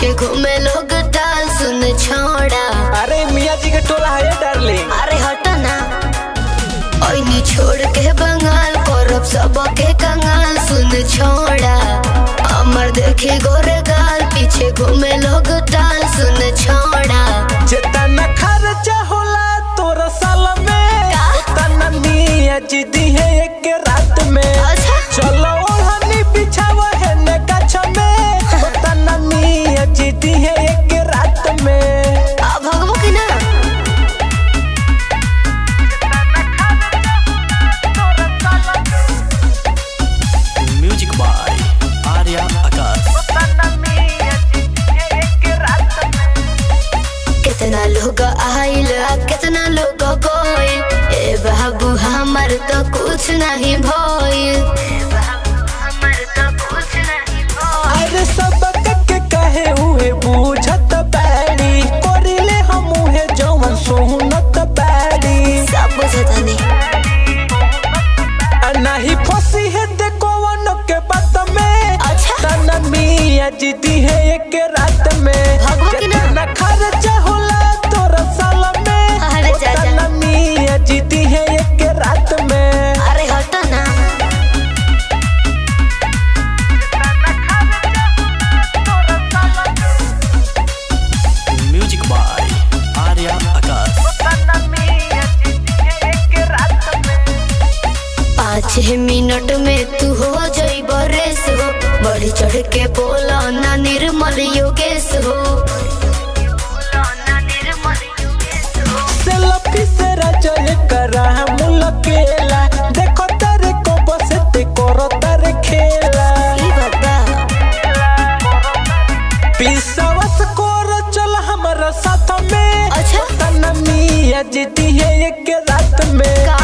पीछे घूमे लोग टाल सुन छोड़ा। अरे मियाँ जी के टोला है डार्लिंग। अरे हटा ना ओइनी छोड़ के बंगाल करब सब के कंगाल सुन छोड़ा। अमर देखे गोरे गाल पीछे घूमे लोग टाल सुन छोड़ा। जितना खर्चा होला तोरा साल में उतना मियाँ जी दी है एक रात में। अच्छा चलो ओढ़नी बिछावा है ने गाछ में उतना मियाँ जी दी है एक रात में। अब भगवो की ना म्यूजिक बाय आर्या आकाश। कितना लोग आइल कितना लोग गइल ए बाबू हमर तो कुछ नहीं भइल। अरे सब के कहे हुए बुझत बैरी कोरिले हम है जवन सोहनत बैरी। सब बुझता नहीं नहीं फंसी है देखो वन के बात में। अच्छा तना मियाँ जी दी है एक रात में। भगवो की ना जितना खर्चा होला तोरा साल में अरे चाचा तना मियाँ जी दी है एक रात में। अरे हटा ना music by Arya Akash. 5 minute में तू हो जाइब रेस हो। बढ़ी चढ़ के बोला ना निर्मल योगेश हो। सेल्फी से राजय करा मुलकेला देखो तारे को बसते करो तारे खेला। ई बाबा पिसवस कोरो चल हमारा साथ में। अच्छा तना मियाँ जी दी है एक रात में। का